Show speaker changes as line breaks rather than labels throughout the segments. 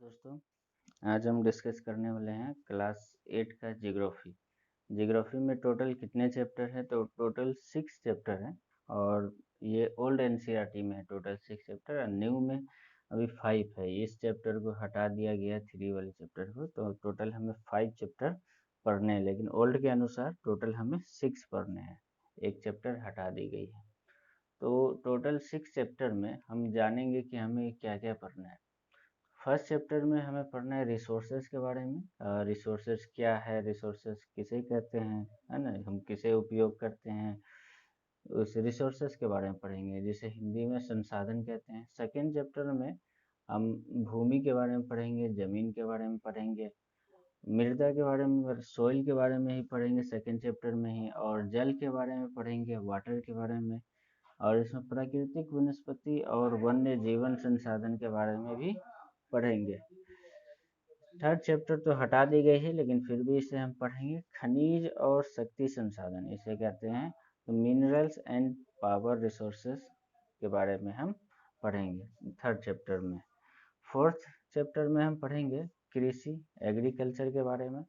दोस्तों, आज हम डिस्कस करने वाले हैं क्लास 8 का जियोग्राफी। जियोग्राफी में टोटल कितने चैप्टर हैं? तो टोटल 6 चैप्टर हैं और ये ओल्ड एनसीईआरटी में है टोटल 6 चैप्टर और न्यू में अभी 5 है। इस चैप्टर को हटा दिया गया 3 वाले चैप्टर को, तो टोटल हमें 5 चैप्टर पढ़ने हैं, लेकिन ओल्ड के अनुसार टोटल हमें 6 पढ़ने हैं, एक चैप्टर हटा दी गई है। तो टोटल 6 चैप्टर में हम जानेंगे कि हमें क्या क्या पढ़ना है। फर्स्ट चैप्टर में हमें पढ़ना है रिसोर्सेज के बारे में। रिसोर्सेज क्या है, रिसोर्सेज किसे कहते हैं, है ना, हम किसे उपयोग करते हैं, उस रिसोर्सेज के बारे में पढ़ेंगे, जिसे हिंदी में संसाधन कहते हैं। सेकेंड चैप्टर में हम भूमि के बारे में पढ़ेंगे, जमीन के बारे में पढ़ेंगे, मृदा के बारे में, सोइल के बारे में ही पढ़ेंगे सेकेंड चैप्टर में ही, और जल के बारे में पढ़ेंगे, वाटर के बारे में, और इसमें प्राकृतिक वनस्पति और वन्य जीवन संसाधन के बारे में भी पढ़ेंगे। थर्ड चैप्टर तो हटा दी गई है, लेकिन फिर भी इसे हम पढ़ेंगे, खनिज और शक्ति संसाधन, इसे कहते हैं तो मिनरल्स एंड पावर रिसोर्सेस के बारे में हम पढ़ेंगे थर्ड चैप्टर में। फोर्थ चैप्टर में हम पढ़ेंगे कृषि, एग्रीकल्चर के बारे में।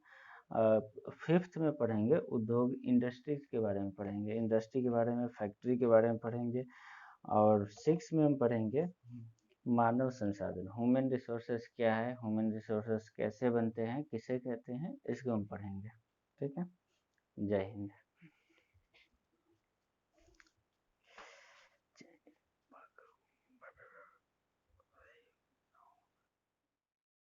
फिफ्थ में पढ़ेंगे उद्योग, इंडस्ट्रीज के बारे में पढ़ेंगे, इंडस्ट्री के बारे में, फैक्ट्री के बारे में पढ़ेंगे। और सिक्स में हम पढ़ेंगे मानव संसाधन, ह्यूमन रिसोर्सेस क्या है, ह्यूमन रिसोर्सेस कैसे बनते हैं, किसे कहते हैं, इसको हम पढ़ेंगे। ठीक है, जय हिंद।